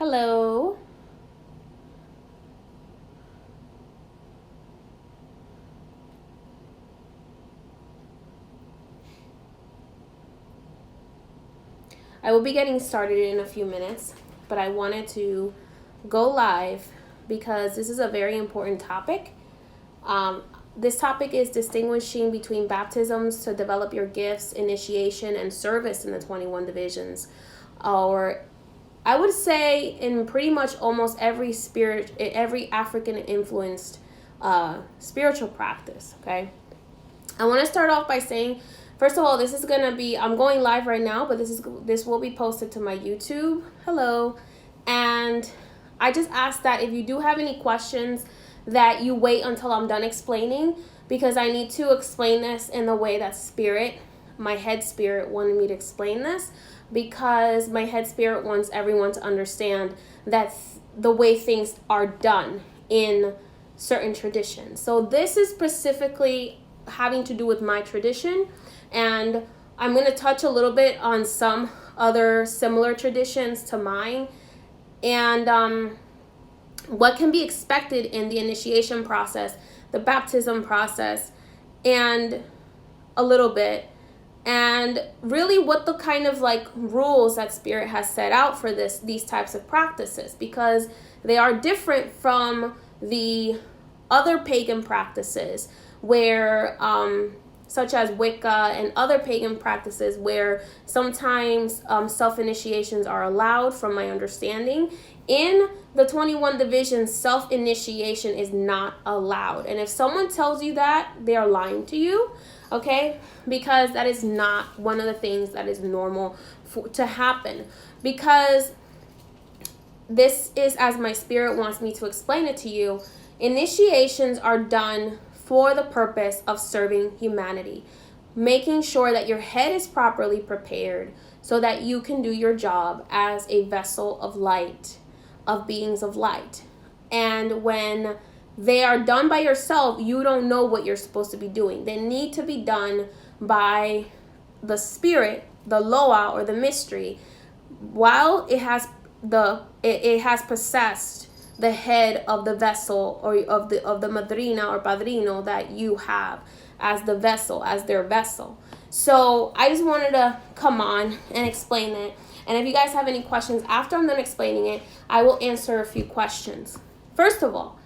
Hello. I will be getting started in a few minutes, but I wanted to go live because this is a very important topic. This topic is distinguishing between baptisms to develop your gifts, initiation, and service in the 21 divisions. Or I would say in pretty much almost every African influenced spiritual practice. Okay. I want to start off by saying, first of all, this is gonna be, I'm going live right now, but this will be posted to my YouTube. Hello. And I just ask that if you do have any questions, that you wait until I'm done explaining, because I need to explain this in the way that my head spirit wanted me to explain this, because my head spirit wants everyone to understand that the way things are done in certain traditions. So this is specifically having to do with my tradition, and I'm going to touch a little bit on some other similar traditions to mine, and what can be expected in the initiation process, the baptism process, and a little bit, and really what the kind of like rules that Spirit has set out for these types of practices, because they are different from the other pagan practices where such as Wicca and other pagan practices, where sometimes self-initiations are allowed, from my understanding. In the 21 divisions, self-initiation is not allowed. And if someone tells you that, they are lying to you, okay? Because that is not one of the things that is normal to happen. Because this is, as my spirit wants me to explain it to you, initiations are done for the purpose of serving humanity, making sure that your head is properly prepared so that you can do your job as a vessel of light, of beings of light. And when they are done by yourself, you don't know what you're supposed to be doing. They need to be done by the spirit, the Loa, or the mystery, while it has possessed the head of the vessel, or of the madrina or padrino that you have as the vessel, as their vessel. So I just wanted to come on and explain it. And if you guys have any questions after I'm done explaining it, I will answer a few questions. First of all,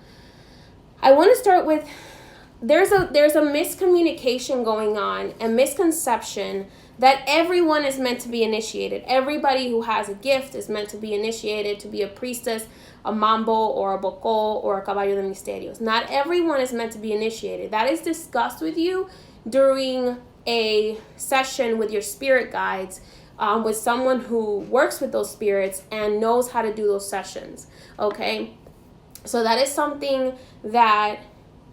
I want to start with, there's a miscommunication going on, a misconception that everyone is meant to be initiated. Everybody who has a gift is meant to be initiated, to be a priestess, a mambo, or a bocó, or a caballo de misterios. Not everyone is meant to be initiated. That is discussed with you during a session with your spirit guides, with someone who works with those spirits and knows how to do those sessions, okay? So that is something that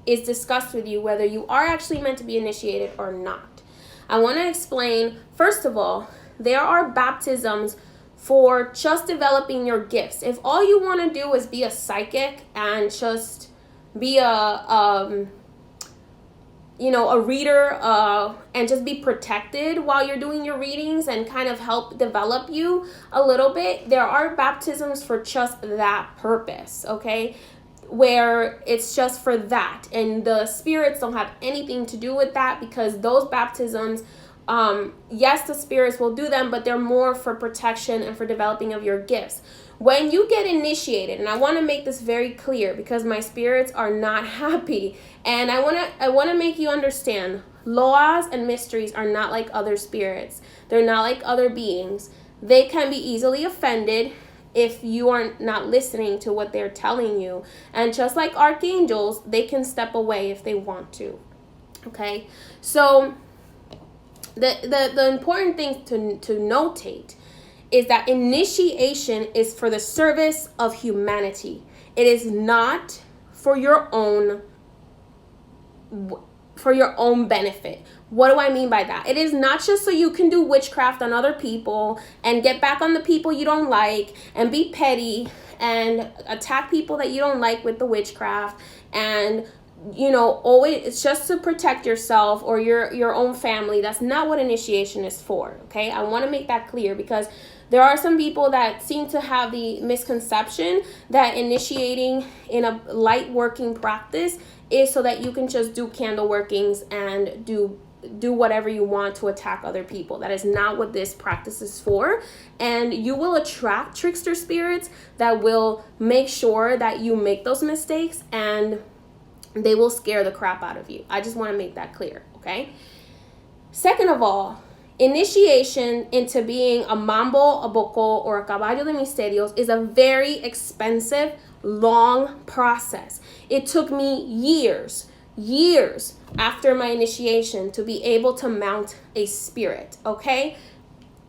is discussed with you, whether you are actually meant to be initiated or not. I want to explain, first of all, there are baptisms for just developing your gifts. If all you want to do is be a psychic and just be a reader, and just be protected while you're doing your readings and kind of help develop you a little bit, there are baptisms for just that purpose, okay? Where it's just for that, and the spirits don't have anything to do with that, because those baptisms, yes, the spirits will do them, but they're more for protection and for developing of your gifts. When you get initiated, and I want to make this very clear because my spirits are not happy, and I want to make you understand, Loas and mysteries are not like other spirits. They're not like other beings. They can be easily offended if you are not listening to what they're telling you. And just like archangels, they can step away if they want to. Okay? So the important thing to notate is that initiation is for the service of humanity. It is not for your own benefit. What do I mean by that? It is not just so you can do witchcraft on other people and get back on the people you don't like and be petty and attack people that you don't like with the witchcraft, and always, it's just to protect yourself or your own family. That's not what initiation is for, okay? I want to make that clear, because There are some people that seem to have the misconception that initiating in a light working practice is so that you can just do candle workings and do whatever you want to attack other people. That is not what this practice is for. And you will attract trickster spirits that will make sure that you make those mistakes, and they will scare the crap out of you. I just want to make that clear, okay? Second of all, initiation into being a mambo, a boko, or a caballo de misterios is a very expensive, long process. It took me years after my initiation to be able to mount a spirit, okay?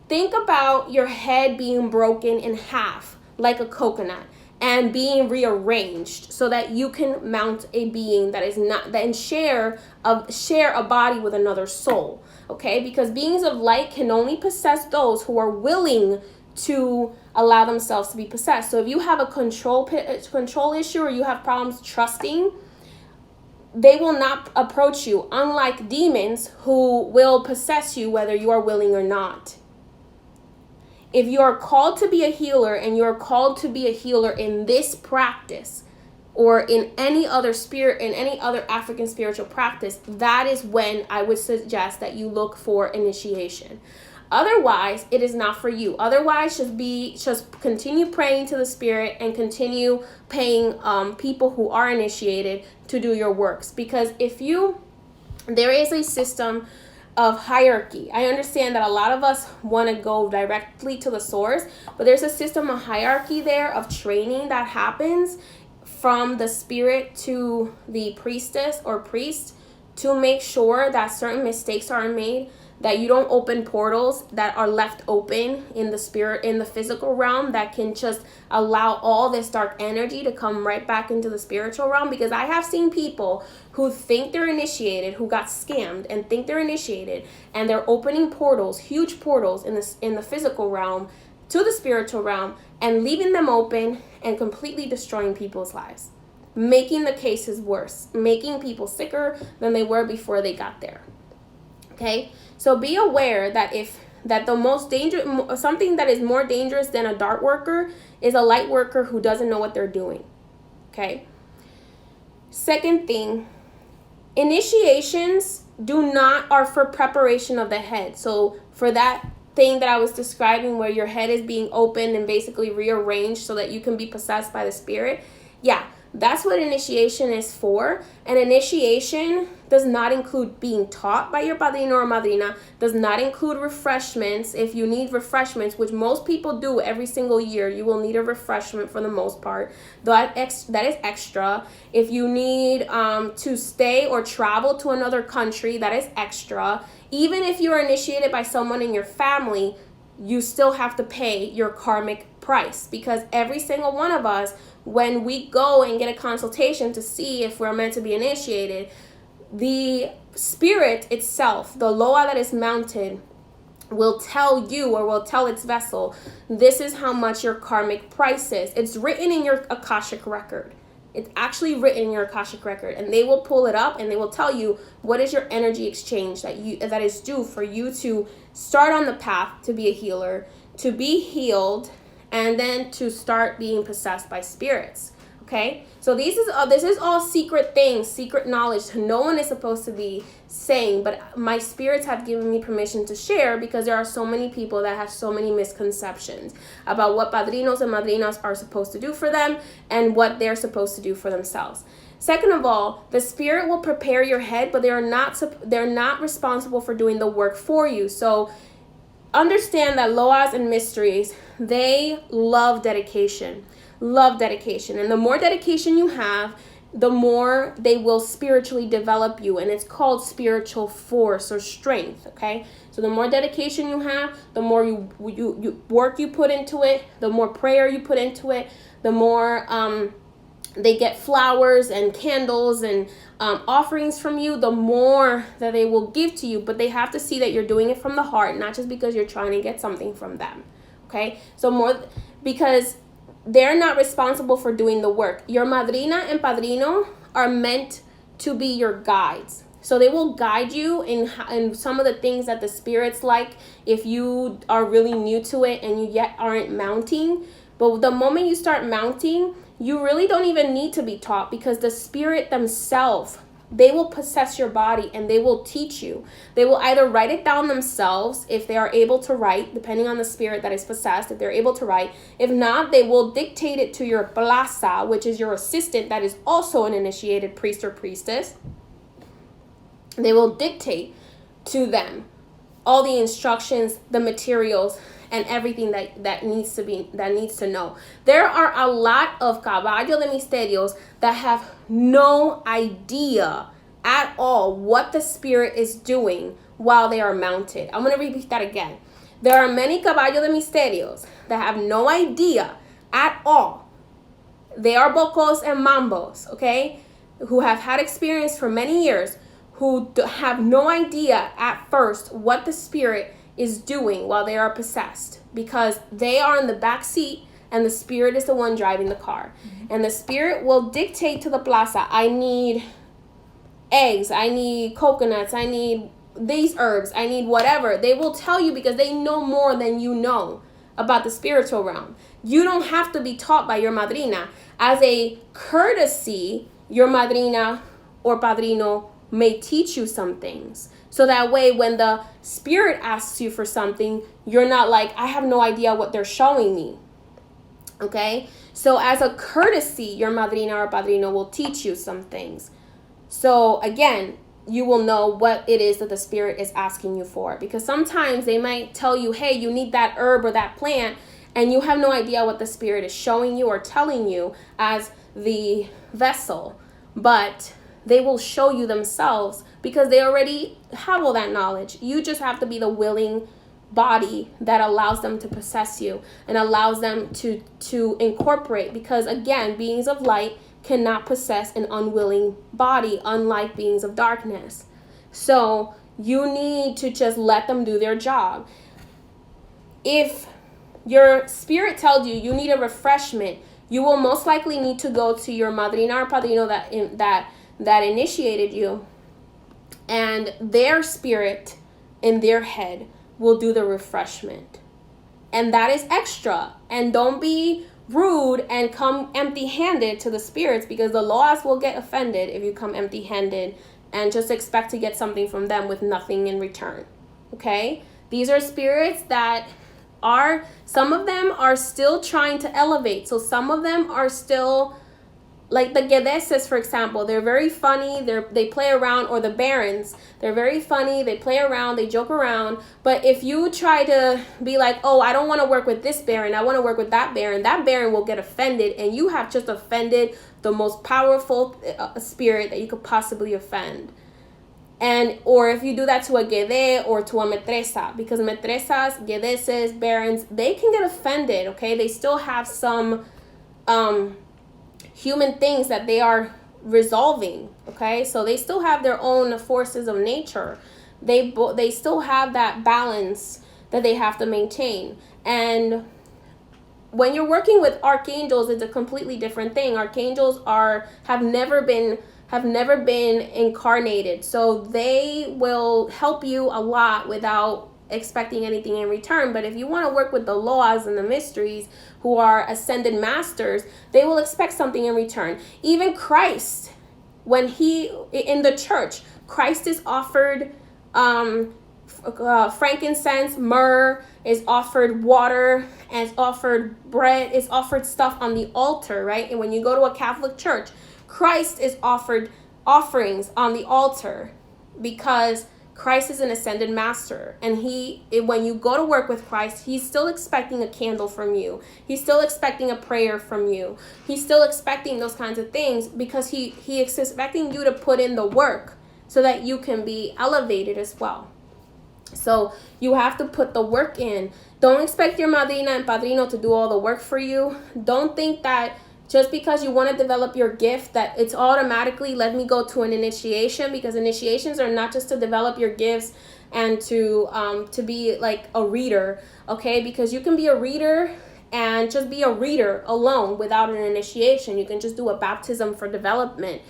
Think about your head being broken in half like a coconut and being rearranged so that you can mount a being that is not, that and share a body with another soul, okay? Because beings of light can only possess those who are willing to allow themselves to be possessed. So if you have a control issue, or you have problems trusting, they will not approach you, unlike demons who will possess you whether you are willing or not. If you are called to be a healer, and you're called to be a healer in this practice or in any other African spiritual practice, that is when I would suggest that you look for initiation. Otherwise, it is not for you. Otherwise, just continue praying to the spirit and continue paying people who are initiated to do your works. Because there is a system of hierarchy. I understand that a lot of us want to go directly to the source, but there's a system of hierarchy there of training that happens from the spirit to the priestess or priest to make sure that certain mistakes aren't made, that you don't open portals that are left open in the spirit, in the physical realm, that can just allow all this dark energy to come right back into the spiritual realm. Because I have seen people who think they're initiated, who got scammed and think they're initiated, and they're opening portals, huge portals in the physical realm to the spiritual realm, and leaving them open and completely destroying people's lives, making the cases worse, making people sicker than they were before they got there. Okay, so be aware that the most dangerous, something that is more dangerous than a dark worker is a light worker who doesn't know what they're doing. Okay. Second thing, initiations are for preparation of the head. So for that thing that I was describing, where your head is being opened and basically rearranged so that you can be possessed by the spirit, yeah, that's what initiation is for. And initiation does not include being taught by your padrino or madrina, does not include refreshments. If you need refreshments, which most people do every single year, you will need a refreshment for the most part. That is extra. If you need to stay or travel to another country, that is extra. Even if you are initiated by someone in your family, you still have to pay your karmic price, because every single one of us, when we go and get a consultation to see if we're meant to be initiated, the spirit itself, the loa that is mounted, will tell you, or will tell its vessel, this is how much your karmic price is. It's written in your Akashic record. It's actually written in your Akashic record, and they will pull it up and they will tell you what is your energy exchange that is due for you to start on the path to be a healer, to be healed, and then to start being possessed by spirits. Okay, so this is all secret things, secret knowledge no one is supposed to be saying, but my spirits have given me permission to share, because there are so many people that have so many misconceptions about what padrinos and madrinas are supposed to do for them and what they're supposed to do for themselves. Second of all, the spirit will prepare your head, but they're not responsible for doing the work for you. So understand that loas and mysteries, they love dedication. And the more dedication you have, the more they will spiritually develop you, and it's called spiritual force or strength. Okay, so the more dedication you have, the more you work you put into it, the more prayer you put into it, the more they get flowers and candles and offerings from you, the more that they will give to you. But they have to see that you're doing it from the heart, not just because you're trying to get something from them. Okay, so more, because they're not responsible for doing the work. Your madrina and padrino are meant to be your guides. So they will guide you in some of the things that the spirits like if you are really new to it and you yet aren't mounting. But the moment you start mounting, you really don't even need to be taught, because the spirit themselves, they will possess your body and they will teach you. They will either write it down themselves if they are able to write, depending on the spirit that is possessed, if they're able to write. If not, they will dictate it to your plaza, which is your assistant that is also an initiated priest or priestess. They will dictate to them all the instructions, the materials, and everything that needs to know. There are a lot of caballo de misterios that have no idea at all what the spirit is doing while they are mounted. I'm going to repeat that again. There are many caballo de misterios that have no idea at all. They are bocos and mambos, okay, who have had experience for many years, who have no idea at first what the spirit is doing while they are possessed, because they are in the back seat and the spirit is the one driving the car. And the spirit will dictate to the plaza, I need eggs, I need coconuts, I need these herbs, I need whatever. They will tell you because they know more than you know about the spiritual realm. You don't have to be taught by your madrina. As a courtesy, your madrina or padrino may teach you some things. So that way, when the spirit asks you for something, you're not like, I have no idea what they're showing me. Okay? So as a courtesy, your madrina or padrino will teach you some things. So again, you will know what it is that the spirit is asking you for. Because sometimes they might tell you, hey, you need that herb or that plant, and you have no idea what the spirit is showing you or telling you as the vessel. But they will show you themselves because they already have all that knowledge. You just have to be the willing body that allows them to possess you and allows them to incorporate. Because again, beings of light cannot possess an unwilling body, unlike beings of darkness. So you need to just let them do their job. If your spirit tells you need a refreshment, you will most likely need to go to your madrina or padrino that initiated you, and their spirit in their head will do the refreshment. And that is extra. And don't be rude and come empty-handed to the spirits, because the loas will get offended if you come empty-handed and just expect to get something from them with nothing in return. Okay? These are spirits that some of them are still trying to elevate. So some of them are still, like the Guedeses, for example, they're very funny, they play around, or the Barons, they're very funny, they play around, they joke around. But if you try to be like, oh, I don't want to work with this Baron, I want to work with that Baron will get offended, and you have just offended the most powerful spirit that you could possibly offend. Or if you do that to a Guede or to a Metresa, because Metresas, Guedeses, Barons, they can get offended, okay? They still have some human things that they are resolving, okay? So they still have their own forces of nature. They still have that balance that they have to maintain. And when you're working with archangels, it's a completely different thing. Archangels have never been incarnated, so they will help you a lot without expecting anything in return. But if you want to work with the loas and the mysteries, who are ascended masters, they will expect something in return. Even Christ, when in the church, Christ is offered frankincense, myrrh, is offered water, and is offered bread, is offered stuff on the altar, right? And when you go to a Catholic church, Christ is offered offerings on the altar, because Christ is an ascended master, and when you go to work with Christ, he's still expecting a candle from you. He's still expecting a prayer from you. He's still expecting those kinds of things, because he is expecting you to put in the work so that you can be elevated as well. So you have to put the work in. Don't expect your madrina and padrino to do all the work for you. Don't think that just because you want to develop your gift that it's automatically, let me go to an initiation, because initiations are not just to develop your gifts and to be like a reader, okay? Because you can be a reader and just be a reader alone without an initiation. You can just do a baptism for development.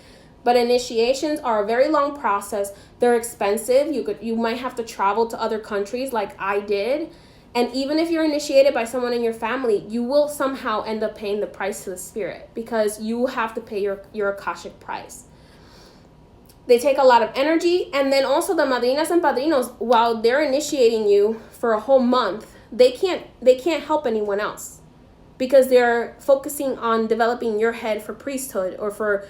But initiations are a very long process. They're expensive. You might have to travel to other countries like I did. And even if you're initiated by someone in your family, you will somehow end up paying the price to the spirit, because you have to pay your Akashic price. They take a lot of energy. And then also the madrinas and padrinos, while they're initiating you for a whole month, they can't help anyone else, because they're focusing on developing your head for priesthood, or for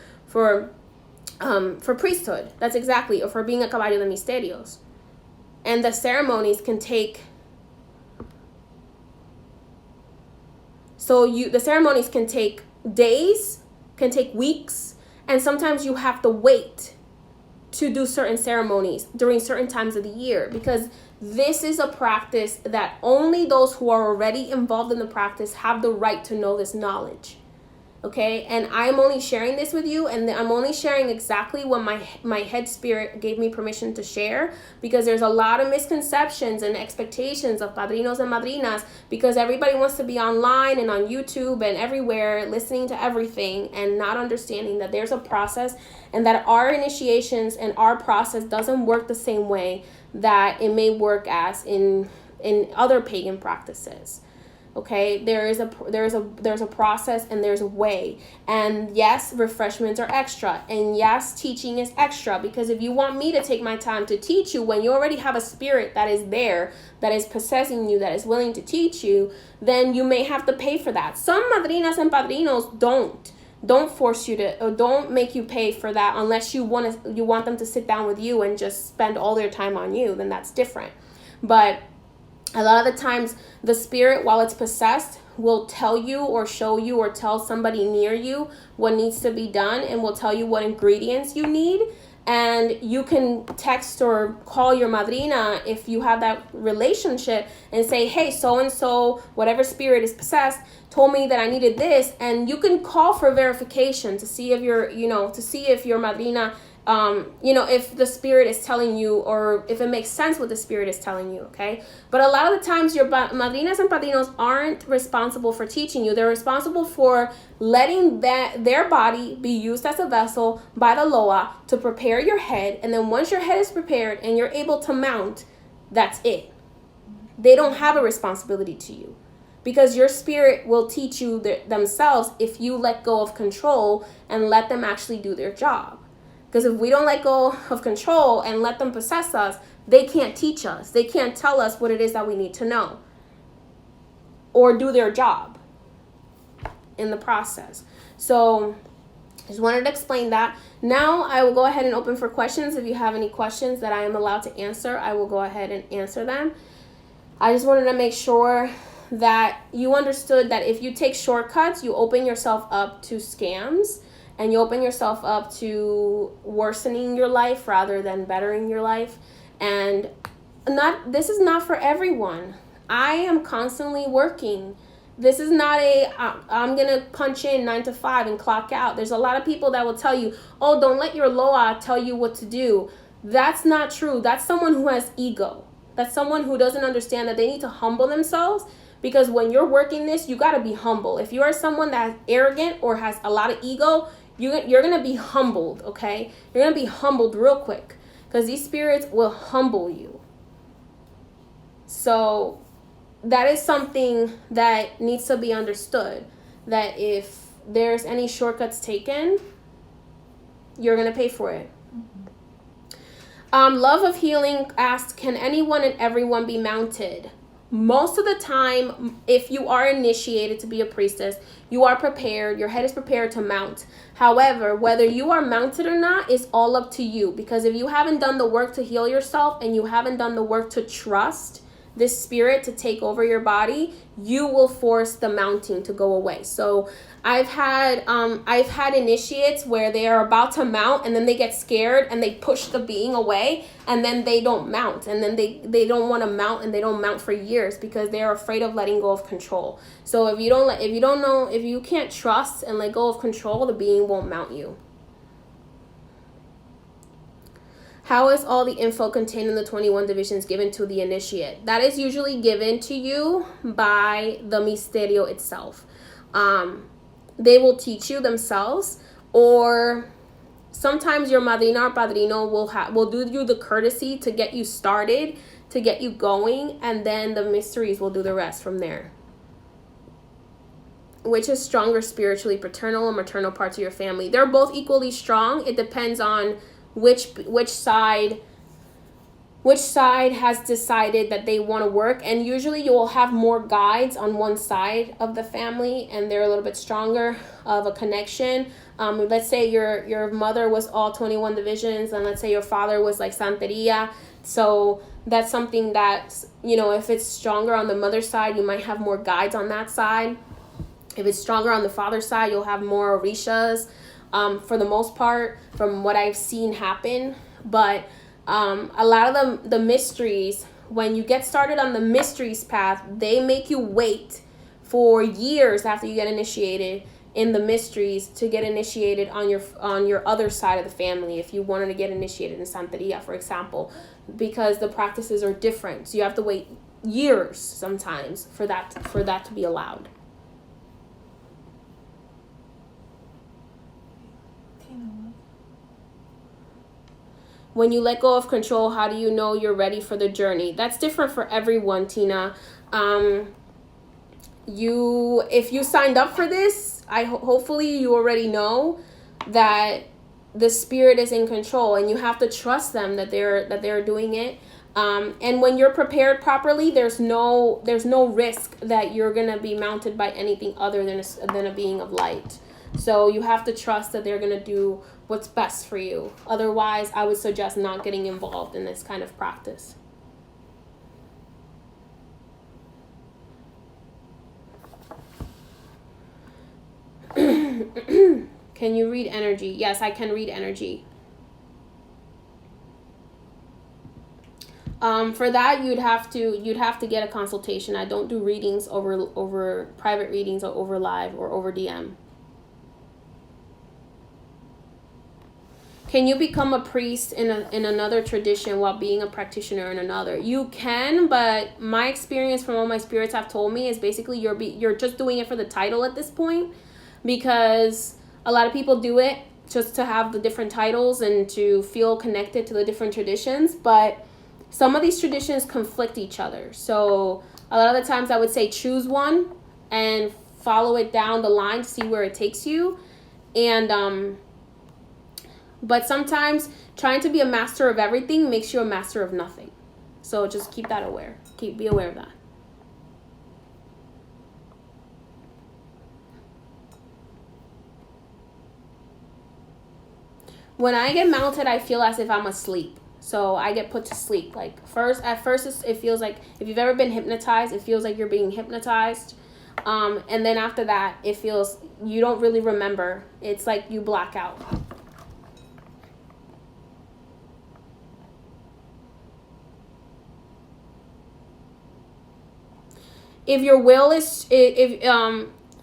priesthood. That's exactly, or for being a caballo de misterios. And the ceremonies can take, the ceremonies can take days, can take weeks, and sometimes you have to wait to do certain ceremonies during certain times of the year, because this is a practice that only those who are already involved in the practice have the right to know this knowledge. Okay, and I'm only sharing this with you, and I'm only sharing exactly what my head spirit gave me permission to share, because there's a lot of misconceptions and expectations of padrinos and madrinas, because everybody wants to be online and on YouTube and everywhere listening to everything, and not understanding that there's a process, and that our initiations and our process doesn't work the same way that it may work as in other pagan practices. Okay, there's a process, and there's a way. And yes, refreshments are extra, and yes, teaching is extra, because if you want me to take my time to teach you when you already have a spirit that is there, that is possessing you, that is willing to teach you, then you may have to pay for that. Some madrinas and padrinos don't force you to, or don't make you pay for that, unless you want them to sit down with you and just spend all their time on you. Then that's different. But a lot of the times, the spirit, while it's possessed, will tell you or show you or tell somebody near you what needs to be done, and will tell you what ingredients you need. And you can text or call your madrina if you have that relationship and say, hey, so-and-so, whatever spirit is possessed, told me that I needed this. And you can call for verification to see if your madrina, if the spirit is telling you, or if it makes sense what the spirit is telling you, okay? But a lot of the times, your madrinas and padrinos aren't responsible for teaching you. They're responsible for letting their body be used as a vessel by the Loa to prepare your head. And then once your head is prepared and you're able to mount, that's it. They don't have a responsibility to you, because your spirit will teach you themselves if you let go of control and let them actually do their job. Because if we don't let go of control and let them possess us, they can't teach us. They can't tell us what it is that we need to know, or do their job in the process. So just wanted to explain that. Now I will go ahead and open for questions. If you have any questions that I am allowed to answer, I will go ahead and answer them. I just wanted to make sure that you understood that if you take shortcuts, you open yourself up to scams. And you open yourself up to worsening your life rather than bettering your life. And this is not for everyone. I am constantly working. This is not I'm going to punch in 9 to 5 and clock out. There's a lot of people that will tell you, oh, don't let your Loa tell you what to do. That's not true. That's someone who has ego. That's someone who doesn't understand that they need to humble themselves. Because when you're working this, you got to be humble. If you are someone that's arrogant or has a lot of ego, you're going to be humbled, okay? You're going to be humbled real quick, because these spirits will humble you. So that is something that needs to be understood, that if there's any shortcuts taken, you're going to pay for it. Love of Healing asked, can anyone and everyone be mounted? Most of the time, if you are initiated to be a priestess, you are prepared, your head is prepared to mount. However, whether you are mounted or not is all up to you, because if you haven't done the work to heal yourself and you haven't done the work to trust this spirit to take over your body, you will force the mounting to go away. So I've had initiates where they are about to mount and then they get scared and they push the being away, and then they don't mount, and then they don't want to mount, and they don't mount for years because they are afraid of letting go of control. So if you can't trust and let go of control, the being won't mount you. How is all the info contained in the 21 divisions given to the initiate? That is usually given to you by the misterio itself. They will teach you themselves, or sometimes your madrina or padrino will do you the courtesy to get you started, to get you going, and then the mysteries will do the rest from there. Which is stronger spiritually, paternal or maternal parts of your family? They're both equally strong. It depends on which side has decided that they want to work. And usually you will have more guides on one side of the family, and they're a little bit stronger of a connection. Let's say your mother was all 21 divisions, and let's say your father was like Santeria. So that's something that, if it's stronger on the mother's side, you might have more guides on that side. If it's stronger on the father's side, you'll have more orishas, for the most part, from what I've seen happen. But a lot of the mysteries, when you get started on the mysteries path, they make you wait for years after you get initiated in the mysteries to get initiated on your other side of the family, if you wanted to get initiated in Santeria, for example, because the practices are different. So you have to wait years sometimes for that to be allowed. When you let go of control, how do you know you're ready for the journey? That's different for everyone, Tina. If you signed up for this, hopefully you already know that the spirit is in control, and you have to trust them that they're doing it. And when you're prepared properly, there's no risk that you're gonna be mounted by anything other than a being of light. So you have to trust that they're gonna do what's best for you. Otherwise, I would suggest not getting involved in this kind of practice. Can you read energy? Yes, I can read energy. For that, you'd have to get a consultation. I don't do readings over private readings or over live or over DM. Can you become a priest in another tradition while being a practitioner in another? You can, but my experience from what my spirits have told me is basically you're just doing it for the title at this point, because a lot of people do it just to have the different titles and to feel connected to the different traditions, but some of these traditions conflict each other. So a lot of the times I would say choose one and follow it down the line to see where it takes you. And but sometimes trying to be a master of everything makes you a master of nothing. So just keep that aware. Be aware of that. When I get mounted, I feel as if I'm asleep. So I get put to sleep. Like at first it feels like, if you've ever been hypnotized, it feels like you're being hypnotized. And then after that, it feels, you don't really remember. It's like you black out. If your will is,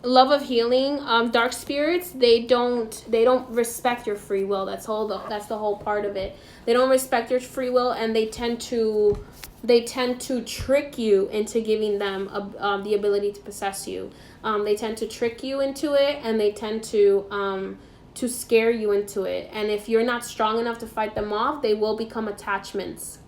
love of healing, dark spirits, they don't respect your free will. That's the whole part of it. They don't respect your free will, and they tend to trick you into giving them the ability to possess you. They tend to trick you into it, and they tend to scare you into it. And if you're not strong enough to fight them off, they will become attachments.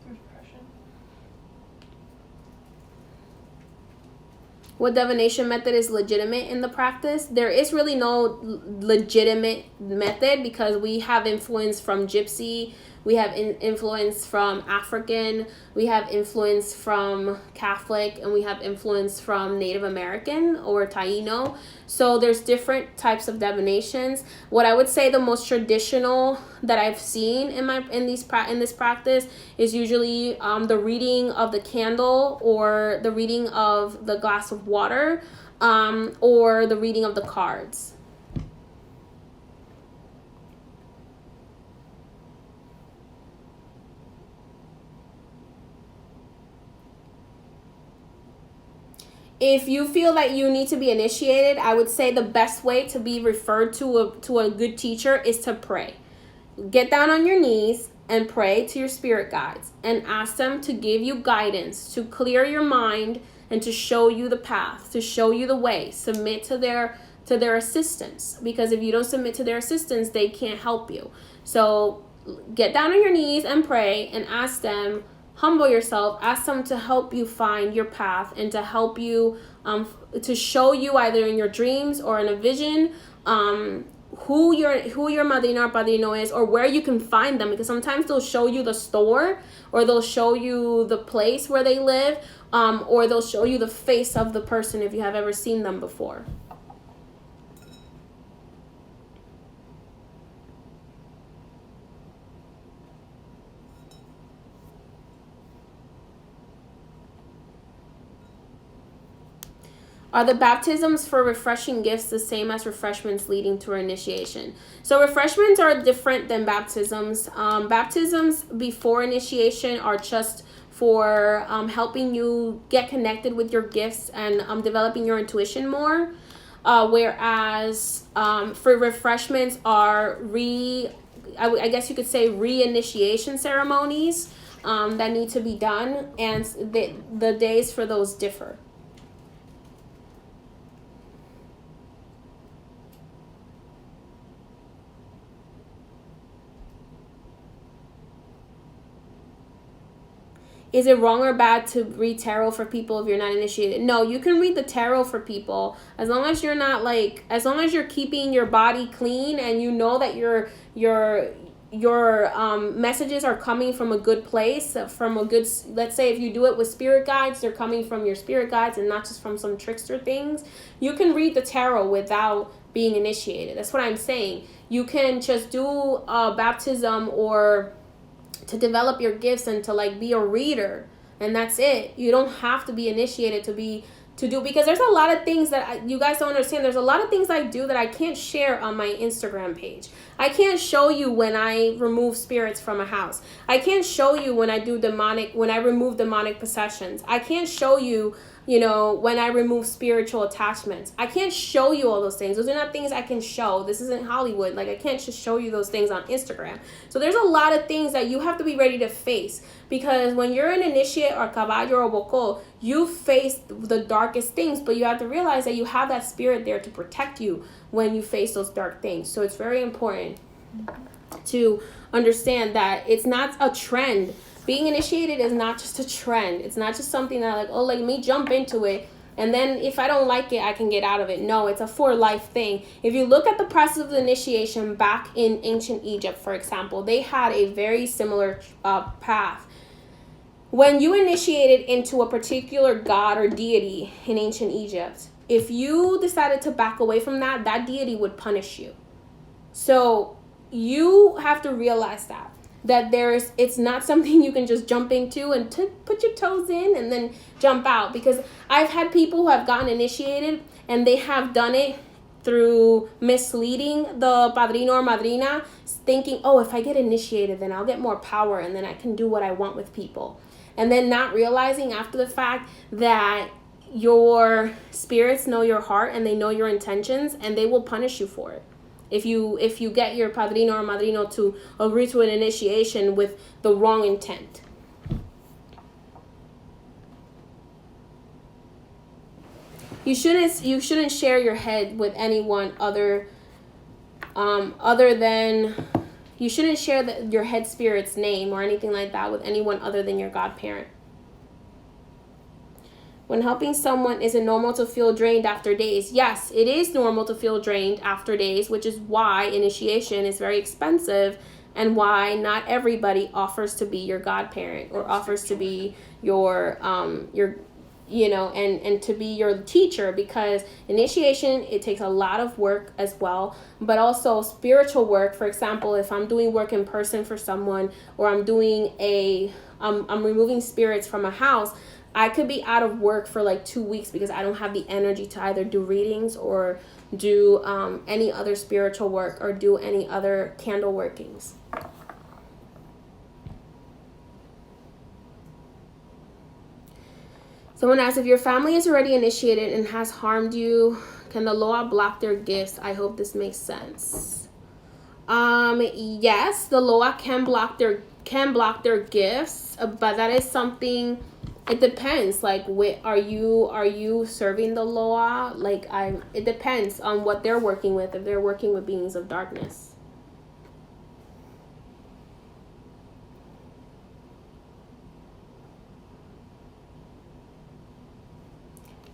What divination method is legitimate in the practice? There is really no legitimate method, because we have influence from Gypsy, we have influence from African, we have influence from Catholic, and we have influence from Native American or Taino. So there's different types of divinations. What I would say the most traditional that I've seen in this practice is usually the reading of the candle, or the reading of the glass of water, or the reading of the cards. If you feel that you need to be initiated, I would say the best way to be referred to a good teacher is to pray. Get down on your knees and pray to your spirit guides and ask them to give you guidance, to clear your mind, and to show you the path, to show you the way. Submit to to their assistance, because if you don't submit to their assistance, they can't help you. So get down on your knees and pray and ask them, humble yourself, ask them to help you find your path and to help you, to show you either in your dreams or in a vision, who your madrina or padrino is, or where you can find them, because sometimes they'll show you the store, or they'll show you the place where they live, or they'll show you the face of the person if you have ever seen them before. Are the baptisms for refreshing gifts the same as refreshments leading to initiation? So refreshments are different than baptisms. Baptisms before initiation are just for helping you get connected with your gifts and developing your intuition more. Whereas for refreshments are I guess you could say reinitiation ceremonies that need to be done, and the days for those differ. Is it wrong or bad to read tarot for people if you're not initiated? No, you can read the tarot for people as long as you're not as long as you're keeping your body clean and you know that your messages are coming from a good place, from a good, let's say if you do it with spirit guides, they're coming from your spirit guides and not just from some trickster things. You can read the tarot without being initiated. That's what I'm saying. You can just do a baptism or to develop your gifts and to be a reader, and that's it. You don't have to be initiated to do, because there's a lot of things that you guys don't understand. There's a lot of things I do that I can't share on my Instagram page. I can't show you when I remove spirits from a house. I can't show you when I remove demonic possessions. I can't show you, when I remove spiritual attachments. I can't show you all those things. Those are not things I can show. This isn't Hollywood. I can't just show you those things on Instagram. So there's a lot of things that you have to be ready to face, because when you're an initiate or caballo or boko, you face the darkest things, but you have to realize that you have that spirit there to protect you when you face those dark things. So it's very important to understand that it's not a trend. Being initiated is not just a trend. It's not just something that let me jump into it, and then if I don't like it, I can get out of it. No, it's a for life thing. If you look at the process of the initiation back in ancient Egypt, for example, they had a very similar path. When you initiated into a particular god or deity in ancient Egypt, if you decided to back away from that deity would punish you. So you have to realize that it's not something you can just jump into and put your toes in and then jump out, because I've had people who have gotten initiated and they have done it through misleading the padrino or madrina, thinking, oh, if I get initiated, then I'll get more power and then I can do what I want with people. And then not realizing after the fact that your spirits know your heart and they know your intentions, and they will punish you for it. If you get your padrino or madrino to agree to an initiation with the wrong intent. You shouldn't share your head with anyone other than, you shouldn't share your head spirit's name or anything like that with anyone other than your godparent. When helping someone, is it normal to feel drained after days? Yes, it is normal to feel drained after days, which is why initiation is very expensive and why not everybody offers to be your godparent or offers to be your and to be your teacher, because initiation, it takes a lot of work as well, but also spiritual work. For example, if I'm doing work in person for someone, or I'm doing I'm removing spirits from a house, I could be out of work for 2 weeks because I don't have the energy to either do readings or do any other spiritual work or do any other candle workings. Someone asks, if your family is already initiated and has harmed you, can the Loa block their gifts? I hope this makes sense. Yes, the Loa can block their gifts, but that is something It depends. Like, are you serving the Loa? Like, it depends on what they're working with. If they're working with beings of darkness.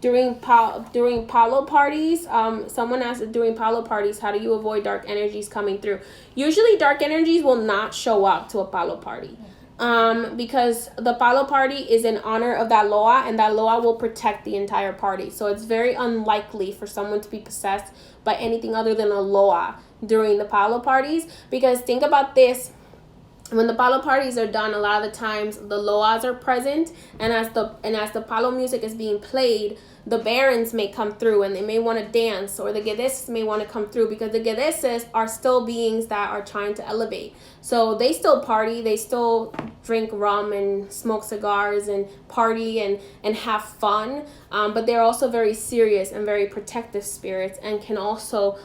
During Palo parties, someone asked, during Palo parties, how do you avoid dark energies coming through? Usually, dark energies will not show up to a Palo party. Because the Palo party is in honor of that Loa, and that Loa will protect the entire party. So it's very unlikely for someone to be possessed by anything other than a Loa during the Palo parties. Because think about this. When the Palo parties are done, a lot of the times the Loas are present, and as the Palo music is being played, the Barons may come through and they may want to dance, or the Gedeses may want to come through, because the Gedeses are still beings that are trying to elevate. So they still party, they still drink rum and smoke cigars and party and have fun, but they're also very serious and very protective spirits, and can also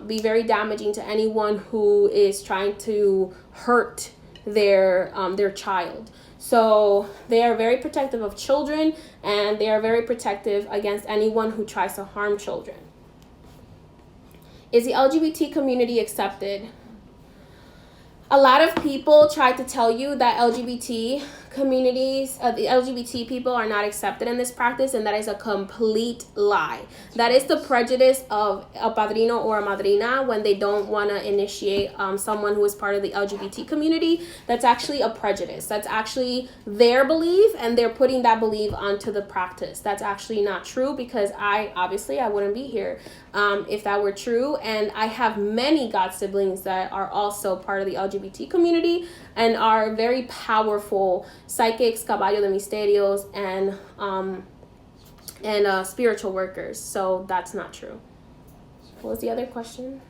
be very damaging to anyone who is trying to hurt their child. So they are very protective of children, and they are very protective against anyone who tries to harm children. Is the LGBT community accepted? A lot of people try to tell you that LGBT communities, the LGBT people are not accepted in this practice, and that is a complete lie. That is the prejudice of a padrino or a madrina when they don't want to initiate someone who is part of the LGBT community. That's actually a prejudice. That's actually their belief, and they're putting that belief onto the practice. That's actually not true, because I wouldn't be here if that were true. And I have many god siblings that are also part of the LGBT community and are very powerful psychics, caballo de misterios, and spiritual workers. So that's not true. What was the other question?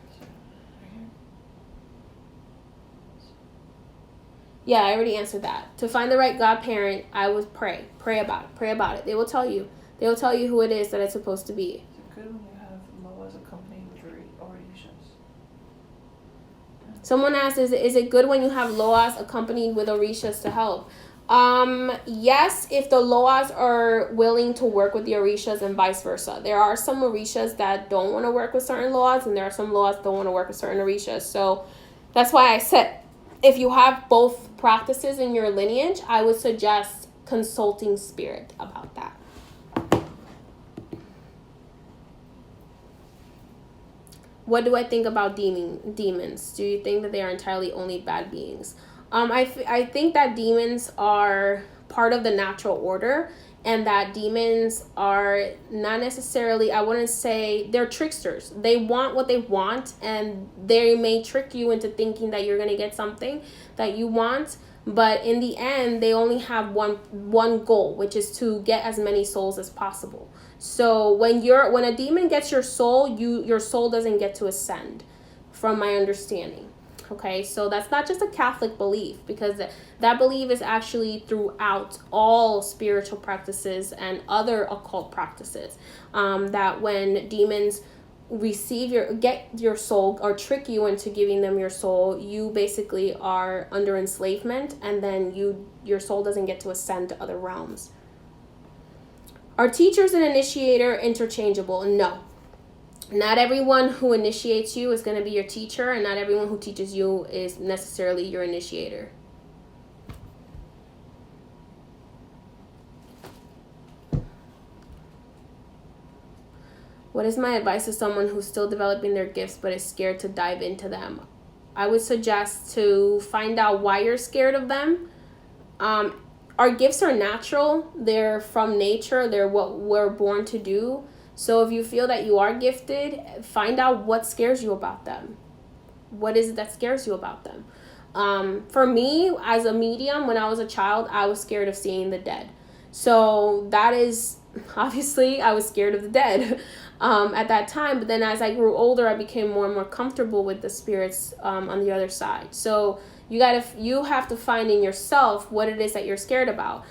Yeah, I already answered that. To find the right godparent, I would pray about it. They will tell you who it is that it's supposed to be. Is it good when you have Loas accompanied with orishas? Someone asked, is it good when you have Loas accompanied with orishas to help? Yes, if the Loas are willing to work with the orishas, and vice versa. There are some orishas that don't want to work with certain Loas, and there are some Loas that don't want to work with certain orishas. So that's why I said, if you have both practices in your lineage, I would suggest consulting spirit about that. What do I think about demons? Do you think that they are entirely only bad beings? I think that demons are part of the natural order, and that demons are not necessarily, I wouldn't say, they're tricksters. They want what they want, and they may trick you into thinking that you're going to get something that you want. But in the end, they only have one goal, which is to get as many souls as possible. So when a demon gets your soul, your soul doesn't get to ascend, from my understanding. Okay, so that's not just a Catholic belief, because that belief is actually throughout all spiritual practices and other occult practices. That when demons get your soul, or trick you into giving them your soul, you basically are under enslavement, and then your soul doesn't get to ascend to other realms. Are teachers and initiator interchangeable? No. Not everyone who initiates you is going to be your teacher, and not everyone who teaches you is necessarily your initiator. What is my advice to someone who's still developing their gifts but is scared to dive into them? I would suggest to find out why you're scared of them. Our gifts are natural. They're from nature. They're what we're born to do. So if you feel that you are gifted, find out what scares you about them. What is it that scares you about them? For me, as a medium, when I was a child, I was scared of seeing the dead. So that is, obviously, I was scared of the dead at that time. But then as I grew older, I became more and more comfortable with the spirits on the other side. So you have to find in yourself what it is that you're scared about.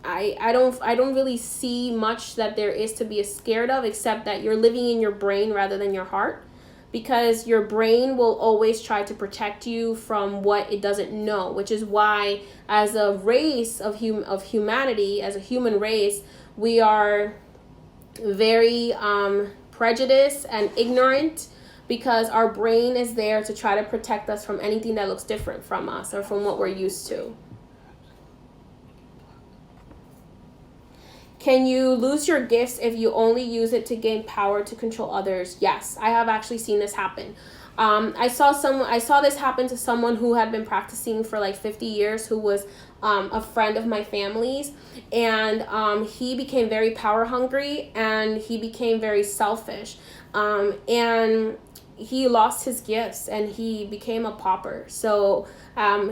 I don't really see much that there is to be scared of, except that you're living in your brain rather than your heart. because your brain will always try to protect you from what it doesn't know, which is why as a race of humanity, as a human race, we are very prejudiced and ignorant, because our brain is there to try to protect us from anything that looks different from us or from what we're used to. Can you lose your gifts if you only use it to gain power to control others? Yes, I have actually seen this happen. I saw this happen to someone who had been practicing for like 50 years, who was a friend of my family's, and he became very power hungry, and he became very selfish, and he lost his gifts, and he became a pauper. So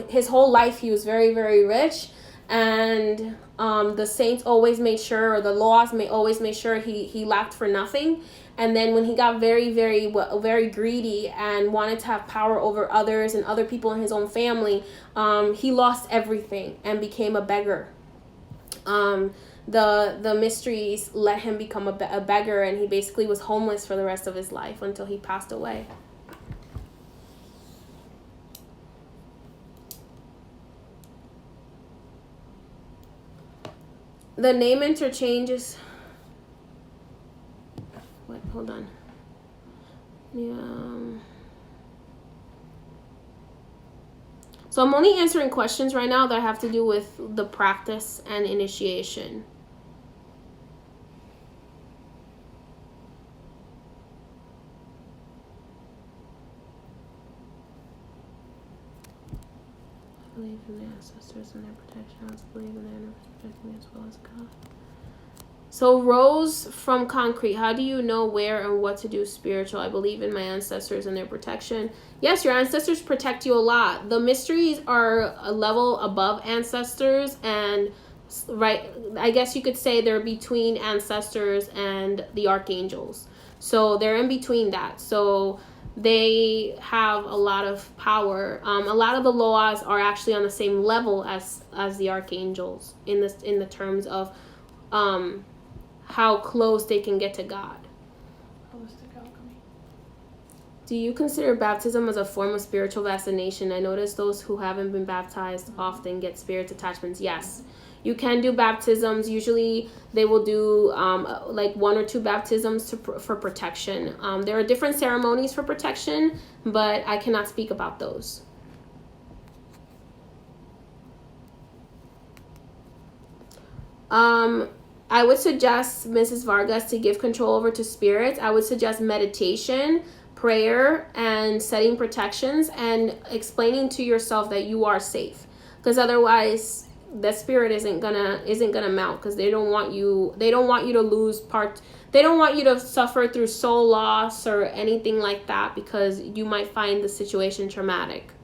his whole life he was very, very rich, and the saints always made sure, or the laws always made sure he lacked for nothing. And then when he got very, very, very greedy and wanted to have power over others and other people in his own family, he lost everything and became a beggar. The mysteries let him become a beggar, and he basically was homeless for the rest of his life until he passed away. The name interchanges. What? Hold on. Yeah. So I'm only answering questions right now that have to do with the practice and initiation. I believe in the ancestors and their protection. I also believe in their universe protecting me as well as God. So Rose from Concrete, how do you know where and what to do spiritual? I believe in my ancestors and their protection. Yes, your ancestors protect you a lot. The mysteries are a level above ancestors, and right, I guess you could say they're between ancestors and the archangels. So they're in between that. So they have a lot of power. A lot of the laws are actually on the same level as the archangels in the terms of how close they can get to God. Holistic alchemy. Do you consider baptism as a form of spiritual vaccination? I notice those who haven't been baptized often get spirit attachments. Yes. You can do baptisms. Usually they will do like 1 or 2 baptisms for protection. There are different ceremonies for protection, but I cannot speak about those. I would suggest, Mrs. Vargas, to give control over to spirits. I would suggest meditation, prayer, and setting protections, and explaining to yourself that you are safe. Because otherwise, that spirit isn't gonna mount, because they don't want you to lose part. They don't want you to suffer through soul loss or anything like that, because you might find the situation traumatic.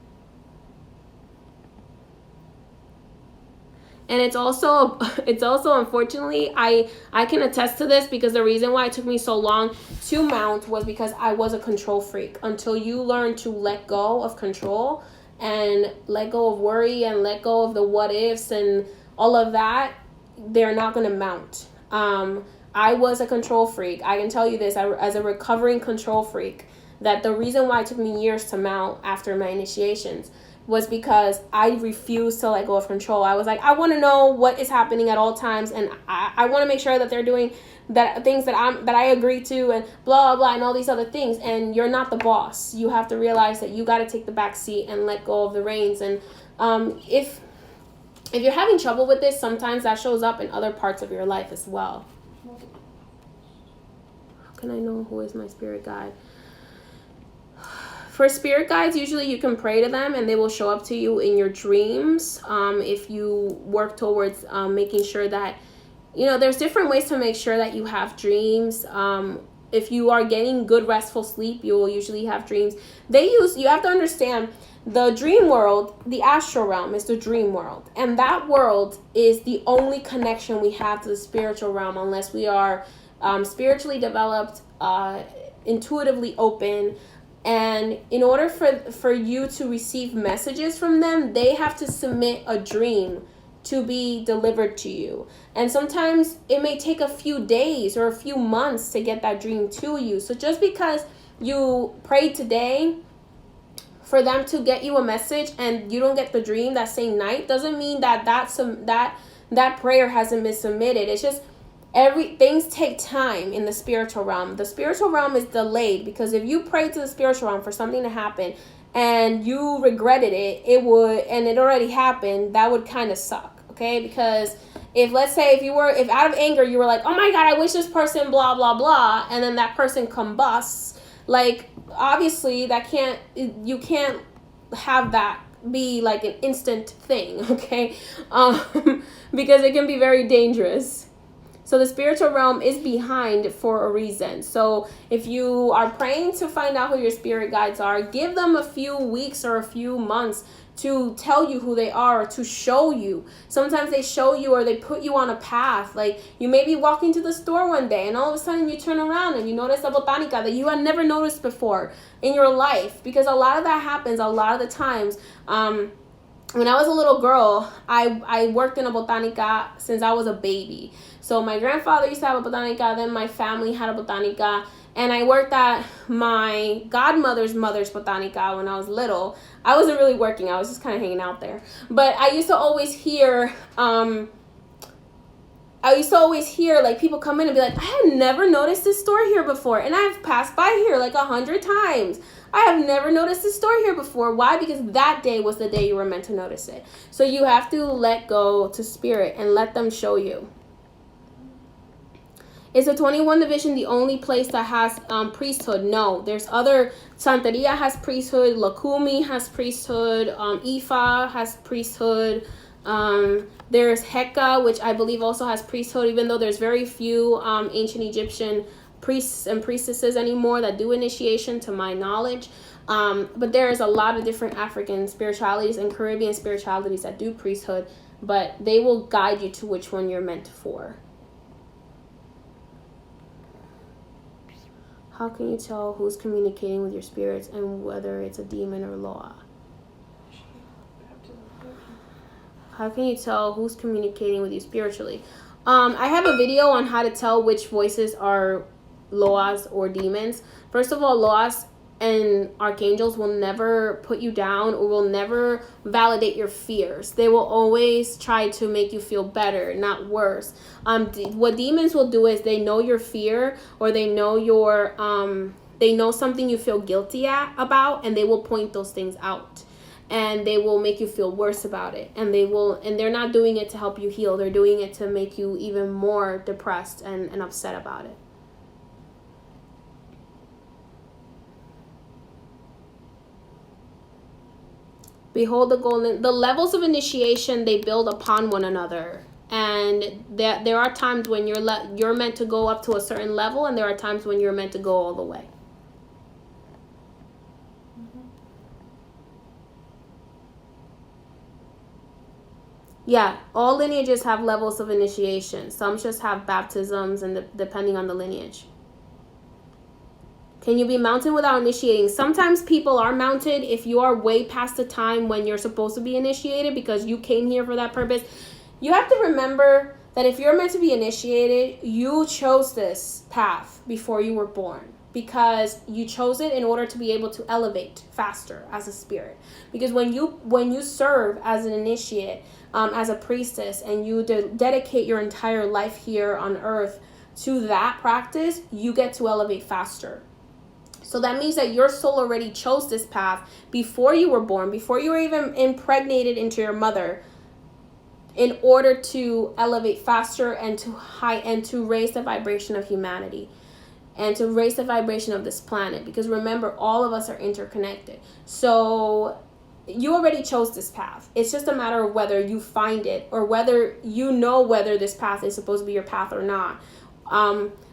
And it's also unfortunately, I can attest to this, because the reason why it took me so long to mount was because I was a control freak. Until you learn to let go of control and let go of worry and let go of the what ifs and all of that, they're not going to mount. I was a control freak. I can tell you this, as a recovering control freak, that the reason why it took me years to mount after my initiations was because I refused to let go of control. I was like, I want to know what is happening at all times, and I want to make sure that they're doing that things that I agree to, and blah blah and all these other things. And you're not the boss. You have to realize that you got to take the back seat and let go of the reins. And if you're having trouble with this, sometimes that shows up in other parts of your life as well. How can I know who is my spirit guide? For spirit guides, usually you can pray to them and they will show up to you in your dreams. If you work towards making sure that, there's different ways to make sure that you have dreams. If you are getting good restful sleep, you will usually have dreams. You have to understand, the dream world, the astral realm, is the dream world. And that world is the only connection we have to the spiritual realm, unless we are spiritually developed, intuitively open. And in order for you to receive messages from them, they have to submit a dream to be delivered to you. And sometimes it may take a few days or a few months to get that dream to you. So just because you prayed today for them to get you a message and you don't get the dream that same night doesn't mean that that prayer hasn't been submitted. It's just things take time in the spiritual realm. The spiritual realm is delayed, because if you pray to the spiritual realm for something to happen and you regretted it, and it already happened, that would kind of suck, okay? Because if, let's say, if out of anger you were like, oh my God, I wish this person blah blah blah, and then that person combusts, like, obviously you can't have that be like an instant thing, okay? Because it can be very dangerous. So the spiritual realm is behind for a reason. So if you are praying to find out who your spirit guides are, give them a few weeks or a few months to tell you who they are, or to show you. Sometimes they show you, or they put you on a path. Like, you may be walking to the store one day and all of a sudden you turn around and you notice a botanica that you had never noticed before in your life. Because a lot of that happens a lot of the times. When I was a little girl, I worked in a botanica since I was a baby. So my grandfather used to have a botanica, then my family had a botanica, and I worked at my godmother's mother's botanica when I was little. I wasn't really working, I was just kind of hanging out there. But I used to always hear like people come in and be like, I had never noticed this store here before, and I've passed by here like 100 times. I have never noticed this store here before. Why? Because that day was the day you were meant to notice it. So you have to let go to spirit and let them show you. Is the 21 division the only place that has priesthood? No, there's other. Santeria has priesthood. Lakumi has priesthood. Ifa has priesthood. There's Heka, which I believe also has priesthood, even though there's very few ancient Egyptian priests and priestesses anymore that do initiation, to my knowledge. But there's a lot of different African spiritualities and Caribbean spiritualities that do priesthood, but they will guide you to which one you're meant for. How can you tell who's communicating with your spirits and whether it's a demon or Loa? How can you tell who's communicating with you spiritually? I have a video on how to tell which voices are Loas or demons. First of all, Loas and archangels will never put you down or will never validate your fears. They will always try to make you feel better, not worse. What demons will do is they know your fear, or they know they know something you feel guilty about, and they will point those things out. And they will make you feel worse about it. And they're not doing it to help you heal. They're doing it to make you even more depressed and upset about it. Behold the levels of initiation, they build upon one another. And there are times when you're meant to go up to a certain level, and there are times when you're meant to go all the way. Yeah, all lineages have levels of initiation. Some just have baptisms, and depending on the lineage. Can you be mounted without initiating? Sometimes people are mounted if you are way past the time when you're supposed to be initiated, because you came here for that purpose. You have to remember that if you're meant to be initiated, you chose this path before you were born, because you chose it in order to be able to elevate faster as a spirit. Because when you serve as an initiate, as a priestess, and you dedicate your entire life here on earth to that practice, you get to elevate faster. So that means that your soul already chose this path before you were born, before you were even impregnated into your mother, in order to elevate faster and to raise the vibration of humanity, and to raise the vibration of this planet. Because remember, all of us are interconnected. So you already chose this path. It's just a matter of whether you find it, or whether you know whether this path is supposed to be your path or not.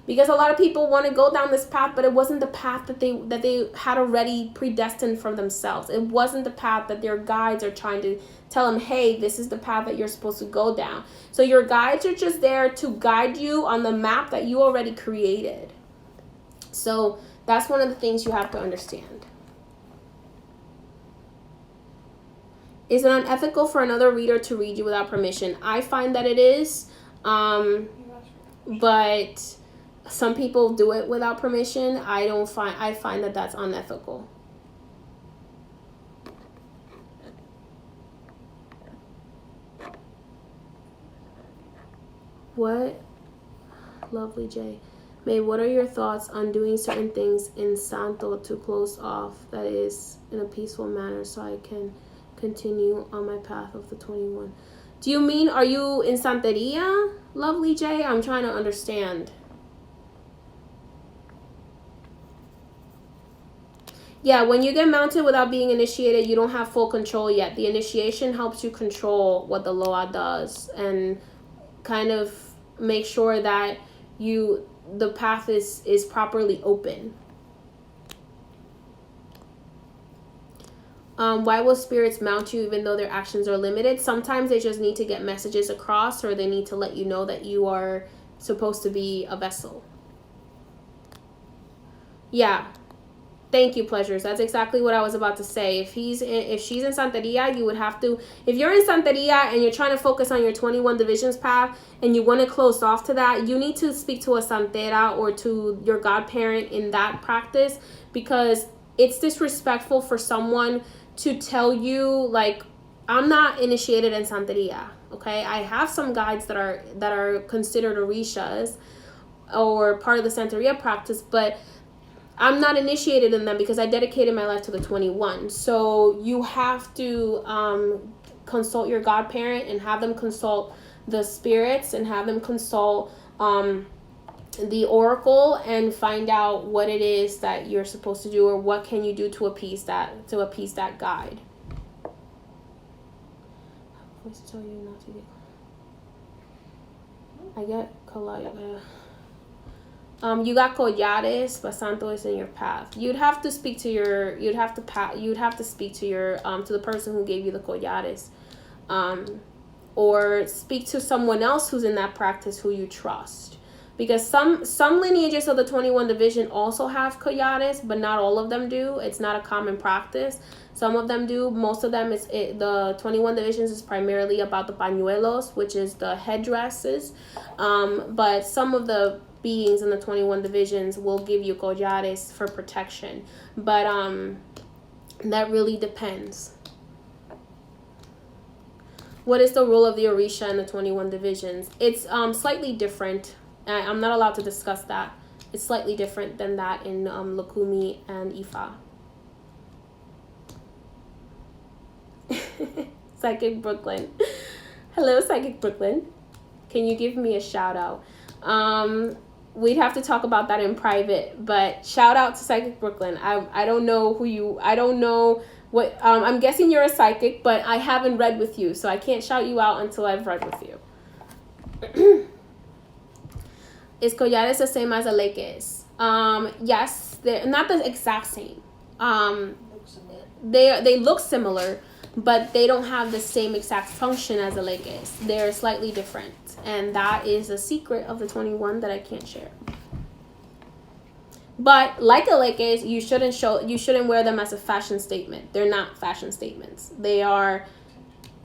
Because a lot of people want to go down this path, but it wasn't the path that they had already predestined for themselves. It wasn't the path that their guides are trying to tell them, hey, this is the path that you're supposed to go down. So your guides are just there to guide you on the map that you already created. So that's one of the things you have to understand. Is it unethical for another reader to read you without permission? I find that it is, but some people do it without permission. I find that that's unethical. What? Lovely Jay. May, what are your thoughts on doing certain things in Santo to close off, that is, in a peaceful manner, so I can continue on my path of the 21? Do you mean, are you in Santeria, Lovely Jay? I'm trying to understand. Yeah, when you get mounted without being initiated, you don't have full control yet. The initiation helps you control what the Loa does and kind of make sure that the path is properly open. Why will spirits mount you even though their actions are limited? Sometimes they just need to get messages across, or they need to let you know that you are supposed to be a vessel. Yeah. Thank you, Pleasures. That's exactly what I was about to say. If she's in Santeria, you would have to, if you're in Santeria and you're trying to focus on your 21 divisions path and you want to close off to that, you need to speak to a Santera or to your godparent in that practice, because it's disrespectful for someone to tell you, like, I'm not initiated in Santeria, okay? I have some guides that are considered Orishas or part of the Santeria practice, but I'm not initiated in them because I dedicated my life to the 21. So you have to consult your godparent and have them consult the spirits and have them consult the oracle and find out what it is that you're supposed to do, or what can you do to appease that guide. I get collared. You got collares, but Santo is in your path. You'd have to speak to your. You'd have to speak to your to the person who gave you the collares, or speak to someone else who's in that practice who you trust. Because some lineages of the 21 division also have collares, but not all of them do. It's not a common practice. Some of them do. Most of them the 21 divisions is primarily about the pañuelos, which is the headdresses. But some of the beings in the 21 divisions will give you collares for protection. But that really depends. What is the role of the Orisha in the 21 divisions? It's slightly different. I'm not allowed to discuss that. It's slightly different than that in Lukumi and Ifa. Psychic Brooklyn. Hello, Psychic Brooklyn. Can you give me a shout out? We'd have to talk about that in private, but shout out to Psychic Brooklyn. I don't know who you, I don't know what, I'm guessing you're a psychic, but I haven't read with you, so I can't shout you out until I've read with you. Is collares the same as aleques? Yes, they're not the exact same. They look similar, but they don't have the same exact function as aleques. They're slightly different, and that is a secret of the 21 that I can't share. But like aleques, you shouldn't wear them as a fashion statement. They're not fashion statements. They are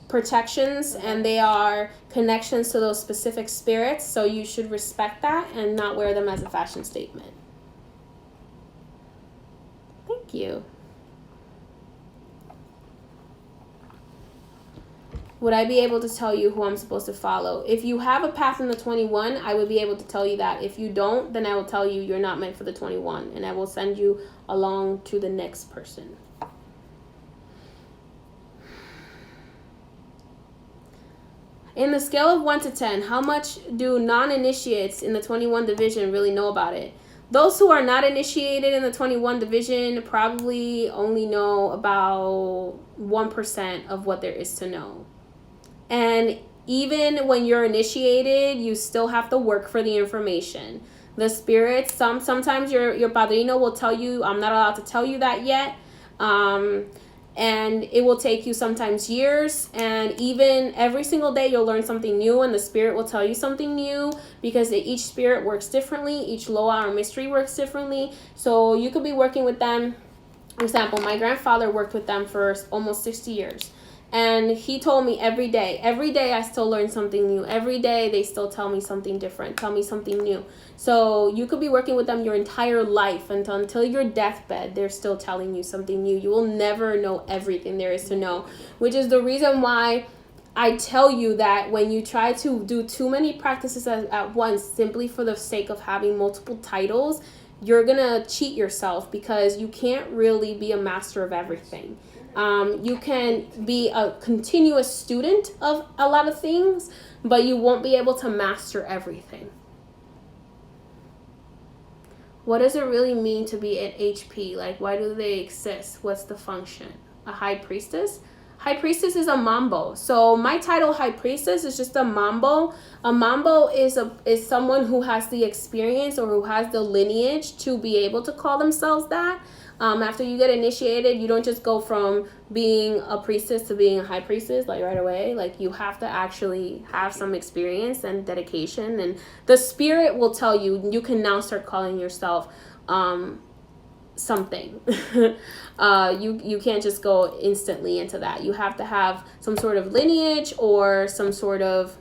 protections, and they are connections to those specific spirits, so you should respect that and not wear them as a fashion statement. Thank you. Would I be able to tell you who I'm supposed to follow? If you have a path in the 21, I would be able to tell you that. If you don't, then I will tell you you're not meant for the 21, and I will send you along to the next person. In the scale of 1 to 10, how much do non-initiates in the 21 division really know about it? Those who are not initiated in the 21 division probably only know about 1% of what there is to know. And even when you're initiated, you still have to work for the information. The spirits, sometimes your padrino will tell you, I'm not allowed to tell you that yet. And it will take you sometimes years, and even every single day you'll learn something new, and the spirit will tell you something new, because each spirit works differently, each loa or mystery works differently. So you could be working with them. For example, my grandfather worked with them for almost 60 years, And he told me every day I still learn something new. Every day they still tell me something different, tell me something new. So you could be working with them your entire life, until your deathbed, they're still telling you something new. You will never know everything there is to know, which is the reason why I tell you that when you try to do too many practices at once, simply for the sake of having multiple titles, you're gonna cheat yourself, because you can't really be a master of everything. You can be a continuous student of a lot of things, but you won't be able to master everything. What does it really mean to be an HP? Like, why do they exist? What's the function? A high priestess? High priestess is a mambo. So my title, high priestess, is just a mambo. A mambo is someone who has the experience or who has the lineage to be able to call themselves that. After you get initiated, you don't just go from being a priestess to being a high priestess like right away. Like, you have to actually have some experience and dedication, and the spirit will tell you you can now start calling yourself something. You can't just go instantly into that. You have to have some sort of lineage or some sort of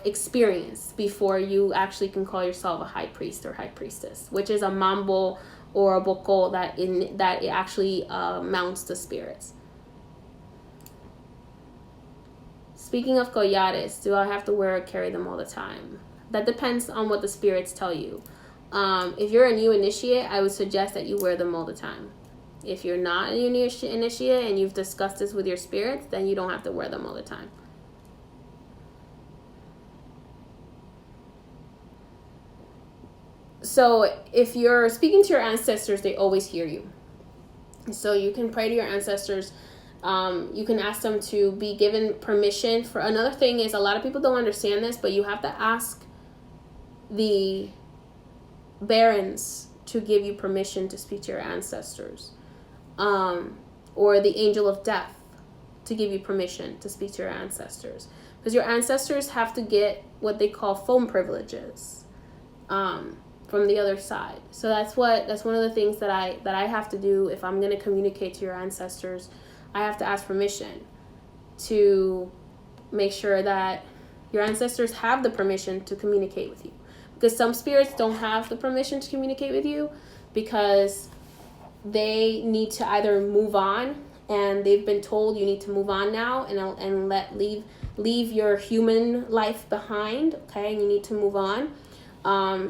experience before you actually can call yourself a high priest or high priestess, which is a mambo or a boko that it actually mounts the spirits. Speaking of collares, do I have to wear or carry them all the time? That depends on what the spirits tell you. If you're a new initiate, I would suggest that you wear them all the time. If you're not a new initiate and you've discussed this with your spirits, then you don't have to wear them all the time. So if you're speaking to your ancestors, they always hear you. So you can pray to your ancestors. You can ask them to be given permission. For another thing is, a lot of people don't understand this, but you have to ask the barons to give you permission to speak to your ancestors, or the angel of death to give you permission to speak to your ancestors, because your ancestors have to get what they call phone privileges from the other side. So that's one of the things that I have to do if I'm going to communicate to your ancestors. I have to ask permission to make sure that your ancestors have the permission to communicate with you, because some spirits don't have the permission to communicate with you because they need to either move on, and they've been told you need to move on now and leave your human life behind, okay, and you need to move on.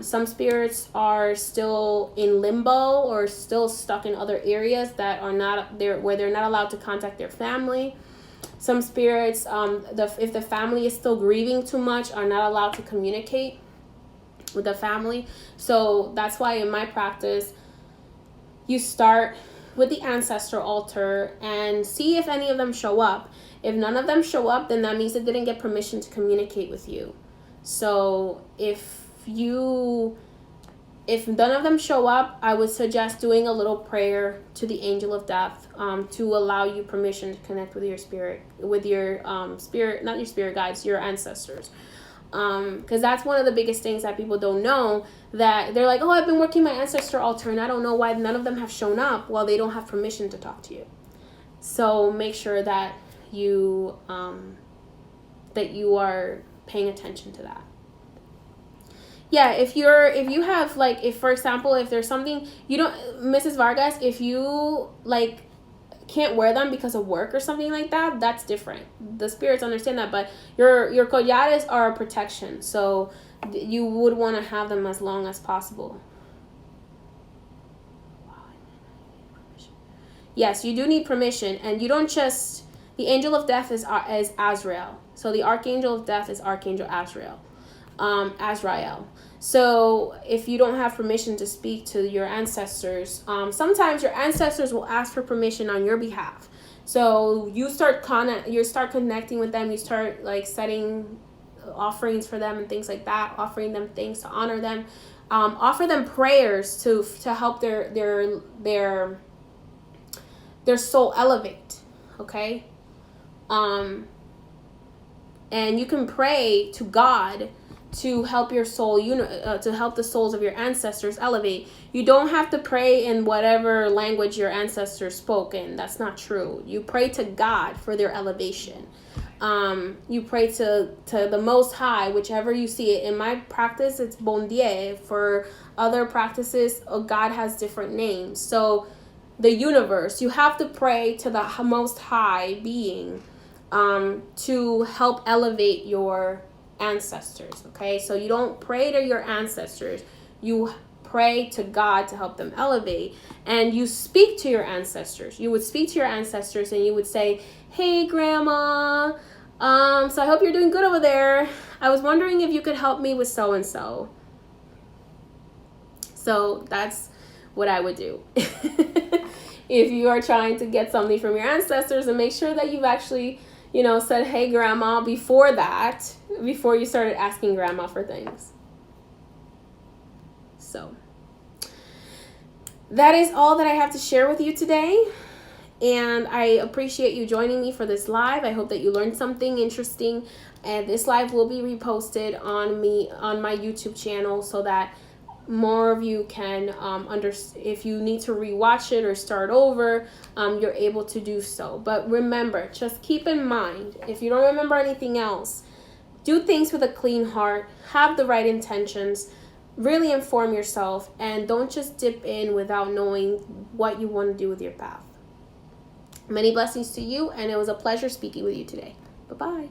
Some spirits are still in limbo or still stuck in other areas that are not there, where they're not allowed to contact their family. Some spirits, if the family is still grieving too much, are not allowed to communicate with the family. So that's why in my practice, you start with the ancestral altar and see if any of them show up. If none of them show up, then that means they didn't get permission to communicate with you. So if none of them show up, I would suggest doing a little prayer to the angel of death to allow you permission to connect with your spirit, not your spirit guides, your ancestors. Because that's one of the biggest things that people don't know, that they're like, oh, I've been working my ancestor altar and I don't know why none of them have shown up. Well, they don't have permission to talk to you. So make sure that you are paying attention to that. Yeah, if for example, if there's something you don't, Mrs. Vargas, if you can't wear them because of work or something like that, that's different. The spirits understand that, but your collares are a protection, so you would want to have them as long as possible. Yes, you do need permission, and you don't just. The angel of death is Azrael. So the archangel of death is Archangel Azrael. Azrael. So if you don't have permission to speak to your ancestors, sometimes your ancestors will ask for permission on your behalf. So you start connecting with them. You start setting offerings for them and things like that, offering them things to honor them, offer them prayers to help their soul elevate. Okay. And you can pray to God to help your soul, to help the souls of your ancestors elevate. You don't have to pray in whatever language your ancestors spoke in. That's not true. You pray to God for their elevation. You pray to the Most High, whichever you see it. In my practice, it's Bon Dieu. For other practices, God has different names. So the universe, you have to pray to the Most High being to help elevate your ancestors. Okay, so you don't pray to your ancestors, you pray to God to help them elevate. And you speak to your ancestors. You would speak to your ancestors and you would say, hey grandma, so I hope you're doing good over there. I was wondering if you could help me with so and so. So that's what I would do. If you are trying to get something from your ancestors, and make sure that you've actually, said, hey grandma, before you started asking grandma for things. So that is all that I have to share with you today. And I appreciate you joining me for this live. I hope that you learned something interesting. And this live will be reposted on my YouTube channel, so that more of you can if you need to rewatch it or start over, you're able to do so. But remember, just keep in mind, if you don't remember anything else, do things with a clean heart, have the right intentions, really inform yourself, and don't just dip in without knowing what you want to do with your path. Many blessings to you, and it was a pleasure speaking with you today. Bye-bye.